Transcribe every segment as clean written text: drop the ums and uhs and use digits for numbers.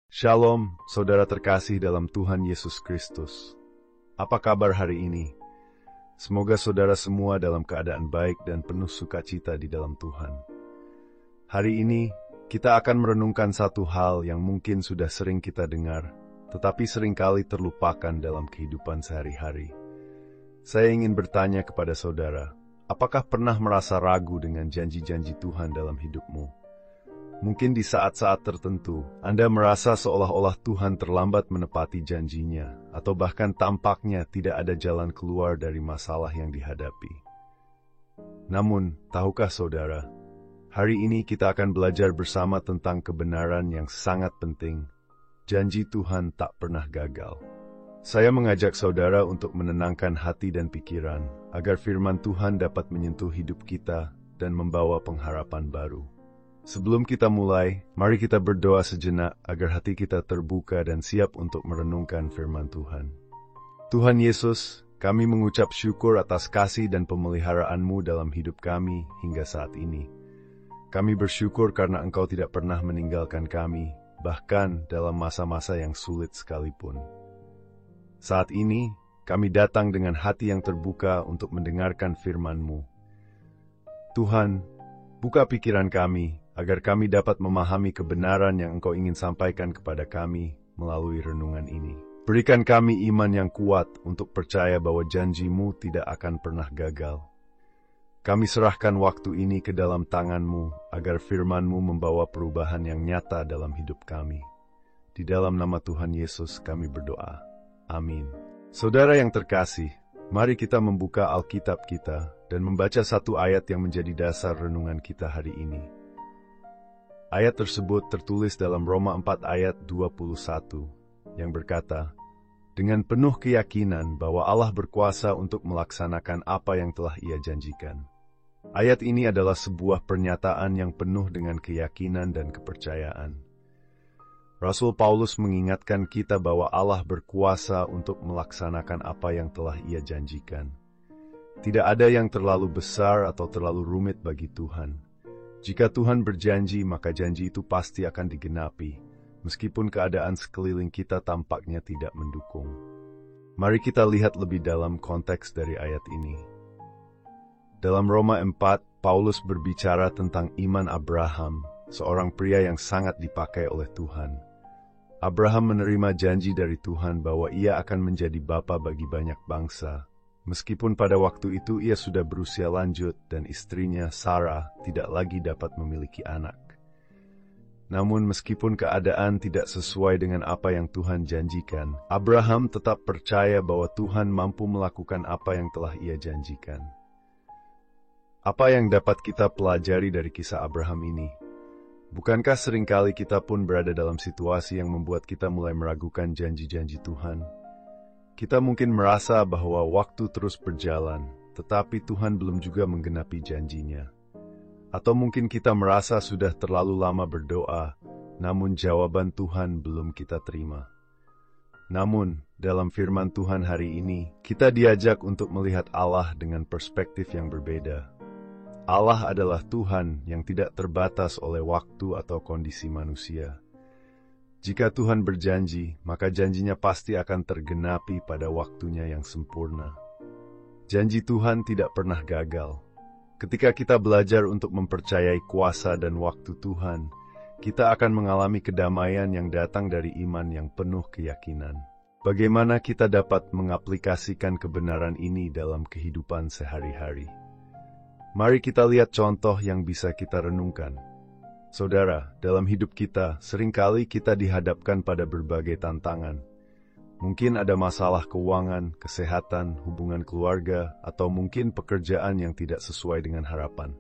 Shalom, saudara terkasih dalam Tuhan Yesus Kristus. Apa kabar hari ini? Semoga saudara semua dalam keadaan baik dan penuh sukacita di dalam Tuhan. Hari ini, kita akan merenungkan satu hal yang mungkin sudah sering kita dengar, tetapi seringkali terlupakan dalam kehidupan sehari-hari. Saya ingin bertanya kepada saudara, apakah pernah merasa ragu dengan janji-janji Tuhan dalam hidupmu? Mungkin di saat-saat tertentu, Anda merasa seolah-olah Tuhan terlambat menepati janjinya, atau bahkan tampaknya tidak ada jalan keluar dari masalah yang dihadapi. Namun, tahukah saudara, hari ini kita akan belajar bersama tentang kebenaran yang sangat penting. Janji Tuhan tak pernah gagal. Saya mengajak saudara untuk menenangkan hati dan pikiran, agar firman Tuhan dapat menyentuh hidup kita dan membawa pengharapan baru. Sebelum kita mulai, mari kita berdoa sejenak agar hati kita terbuka dan siap untuk merenungkan firman Tuhan. Tuhan Yesus, kami mengucap syukur atas kasih dan pemeliharaanmu dalam hidup kami hingga saat ini. Kami bersyukur karena Engkau tidak pernah meninggalkan kami, bahkan dalam masa-masa yang sulit sekalipun. Saat ini, kami datang dengan hati yang terbuka untuk mendengarkan firman-Mu. Tuhan, buka pikiran kami, agar kami dapat memahami kebenaran yang Engkau ingin sampaikan kepada kami melalui renungan ini. Berikan kami iman yang kuat untuk percaya bahwa janji-Mu tidak akan pernah gagal. Kami serahkan waktu ini ke dalam tangan-Mu, agar firman-Mu membawa perubahan yang nyata dalam hidup kami. Di dalam nama Tuhan Yesus kami berdoa. Amin. Saudara yang terkasih, mari kita membuka Alkitab kita dan membaca satu ayat yang menjadi dasar renungan kita hari ini. Ayat tersebut tertulis dalam Roma 4 ayat 21, yang berkata, dengan penuh keyakinan bahwa Allah berkuasa untuk melaksanakan apa yang telah Ia janjikan. Ayat ini adalah sebuah pernyataan yang penuh dengan keyakinan dan kepercayaan. Rasul Paulus mengingatkan kita bahwa Allah berkuasa untuk melaksanakan apa yang telah Ia janjikan. Tidak ada yang terlalu besar atau terlalu rumit bagi Tuhan. Jika Tuhan berjanji, maka janji itu pasti akan digenapi, meskipun keadaan sekeliling kita tampaknya tidak mendukung. Mari kita lihat lebih dalam konteks dari ayat ini. Dalam Roma 4, Paulus berbicara tentang iman Abraham, seorang pria yang sangat dipakai oleh Tuhan. Abraham menerima janji dari Tuhan bahwa ia akan menjadi bapa bagi banyak bangsa, meskipun pada waktu itu ia sudah berusia lanjut dan istrinya Sarah tidak lagi dapat memiliki anak. Namun meskipun keadaan tidak sesuai dengan apa yang Tuhan janjikan, Abraham tetap percaya bahwa Tuhan mampu melakukan apa yang telah Ia janjikan. Apa yang dapat kita pelajari dari kisah Abraham ini? Bukankah seringkali kita pun berada dalam situasi yang membuat kita mulai meragukan janji-janji Tuhan? Kita mungkin merasa bahwa waktu terus berjalan, tetapi Tuhan belum juga menggenapi janjinya. Atau mungkin kita merasa sudah terlalu lama berdoa, namun jawaban Tuhan belum kita terima. Namun, dalam firman Tuhan hari ini, kita diajak untuk melihat Allah dengan perspektif yang berbeda. Allah adalah Tuhan yang tidak terbatas oleh waktu atau kondisi manusia. Jika Tuhan berjanji, maka janjinya pasti akan tergenapi pada waktunya yang sempurna. Janji Tuhan tidak pernah gagal. Ketika kita belajar untuk mempercayai kuasa dan waktu Tuhan, kita akan mengalami kedamaian yang datang dari iman yang penuh keyakinan. Bagaimana kita dapat mengaplikasikan kebenaran ini dalam kehidupan sehari-hari? Mari kita lihat contoh yang bisa kita renungkan. Saudara, dalam hidup kita, seringkali kita dihadapkan pada berbagai tantangan. Mungkin ada masalah keuangan, kesehatan, hubungan keluarga, atau mungkin pekerjaan yang tidak sesuai dengan harapan.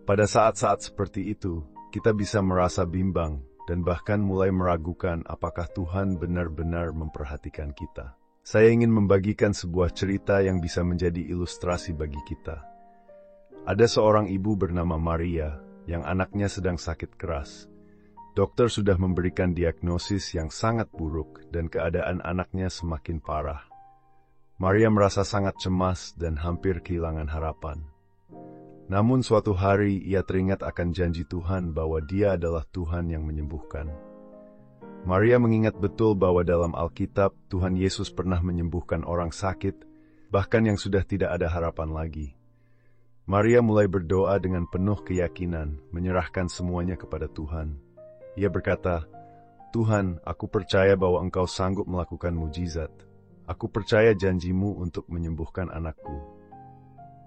Pada saat-saat seperti itu, kita bisa merasa bimbang dan bahkan mulai meragukan apakah Tuhan benar-benar memperhatikan kita. Saya ingin membagikan sebuah cerita yang bisa menjadi ilustrasi bagi kita. Ada seorang ibu bernama Maria, yang anaknya sedang sakit keras. Dokter sudah memberikan diagnosis yang sangat buruk dan keadaan anaknya semakin parah. Maria merasa sangat cemas dan hampir kehilangan harapan. Namun suatu hari ia teringat akan janji Tuhan bahwa Dia adalah Tuhan yang menyembuhkan. Maria mengingat betul bahwa dalam Alkitab, Tuhan Yesus pernah menyembuhkan orang sakit, bahkan yang sudah tidak ada harapan lagi. Maria mulai berdoa dengan penuh keyakinan, menyerahkan semuanya kepada Tuhan. Ia berkata, "Tuhan, aku percaya bahwa Engkau sanggup melakukan mujizat. Aku percaya janji-Mu untuk menyembuhkan anakku."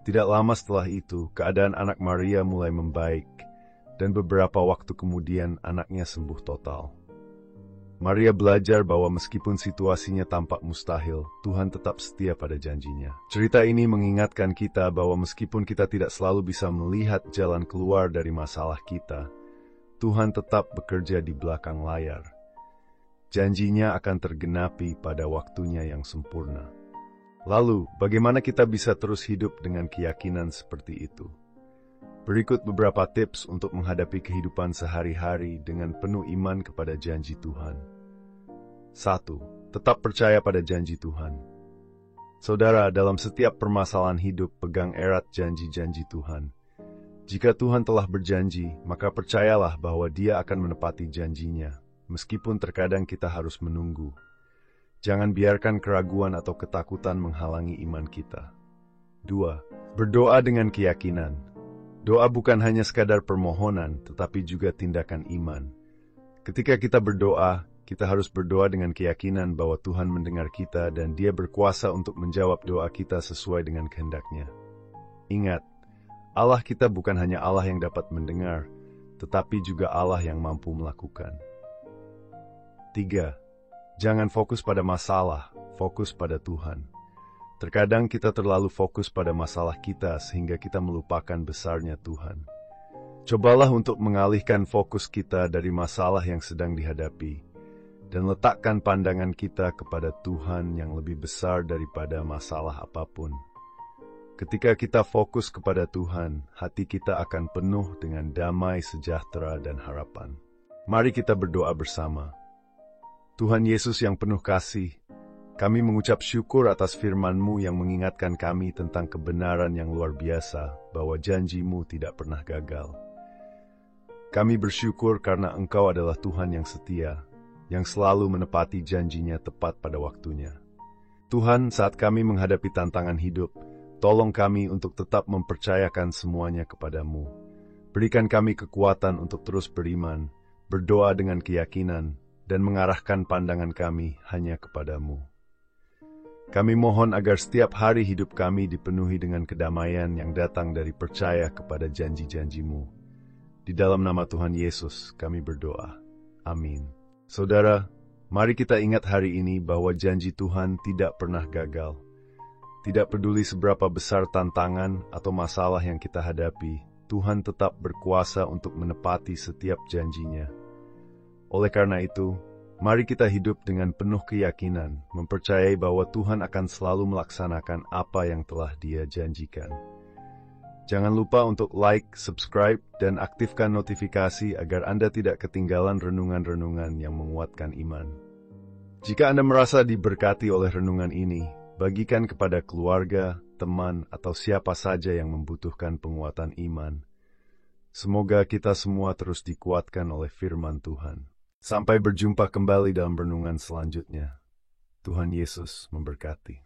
Tidak lama setelah itu, keadaan anak Maria mulai membaik, dan beberapa waktu kemudian anaknya sembuh total. Maria belajar bahwa meskipun situasinya tampak mustahil, Tuhan tetap setia pada janjinya. Cerita ini mengingatkan kita bahwa meskipun kita tidak selalu bisa melihat jalan keluar dari masalah kita, Tuhan tetap bekerja di belakang layar. Janjinya akan tergenapi pada waktunya yang sempurna. Lalu, bagaimana kita bisa terus hidup dengan keyakinan seperti itu? Berikut beberapa tips untuk menghadapi kehidupan sehari-hari dengan penuh iman kepada janji Tuhan. 1. Tetap percaya pada janji Tuhan. Saudara, dalam setiap permasalahan hidup, pegang erat janji-janji Tuhan. Jika Tuhan telah berjanji, maka percayalah bahwa Dia akan menepati janjinya, meskipun terkadang kita harus menunggu. Jangan biarkan keraguan atau ketakutan menghalangi iman kita. 2. Berdoa dengan keyakinan. Doa bukan hanya sekadar permohonan, tetapi juga tindakan iman. Ketika kita berdoa, kita harus berdoa dengan keyakinan bahwa Tuhan mendengar kita dan Dia berkuasa untuk menjawab doa kita sesuai dengan kehendak-Nya. Ingat, Allah kita bukan hanya Allah yang dapat mendengar, tetapi juga Allah yang mampu melakukan. 3. Jangan fokus pada masalah, fokus pada Tuhan. Terkadang kita terlalu fokus pada masalah kita sehingga kita melupakan besarnya Tuhan. Cobalah untuk mengalihkan fokus kita dari masalah yang sedang dihadapi dan letakkan pandangan kita kepada Tuhan yang lebih besar daripada masalah apapun. Ketika kita fokus kepada Tuhan, hati kita akan penuh dengan damai, sejahtera, dan harapan. Mari kita berdoa bersama. Tuhan Yesus yang penuh kasih, kami mengucap syukur atas firman-Mu yang mengingatkan kami tentang kebenaran yang luar biasa bahwa janji-Mu tidak pernah gagal. Kami bersyukur karena Engkau adalah Tuhan yang setia, yang selalu menepati janjinya tepat pada waktunya. Tuhan, saat kami menghadapi tantangan hidup, tolong kami untuk tetap mempercayakan semuanya kepada-Mu. Berikan kami kekuatan untuk terus beriman, berdoa dengan keyakinan, dan mengarahkan pandangan kami hanya kepada-Mu. Kami mohon agar setiap hari hidup kami dipenuhi dengan kedamaian yang datang dari percaya kepada janji-janji-Mu. Di dalam nama Tuhan Yesus kami berdoa. Amin. Saudara, mari kita ingat hari ini bahwa janji Tuhan tidak pernah gagal. Tidak peduli seberapa besar tantangan atau masalah yang kita hadapi, Tuhan tetap berkuasa untuk menepati setiap janjinya. Oleh karena itu, mari kita hidup dengan penuh keyakinan, mempercayai bahwa Tuhan akan selalu melaksanakan apa yang telah Dia janjikan. Jangan lupa untuk like, subscribe, dan aktifkan notifikasi agar Anda tidak ketinggalan renungan-renungan yang menguatkan iman. Jika Anda merasa diberkati oleh renungan ini, bagikan kepada keluarga, teman, atau siapa saja yang membutuhkan penguatan iman. Semoga kita semua terus dikuatkan oleh firman Tuhan. Sampai berjumpa kembali dalam renungan selanjutnya. Tuhan Yesus memberkati.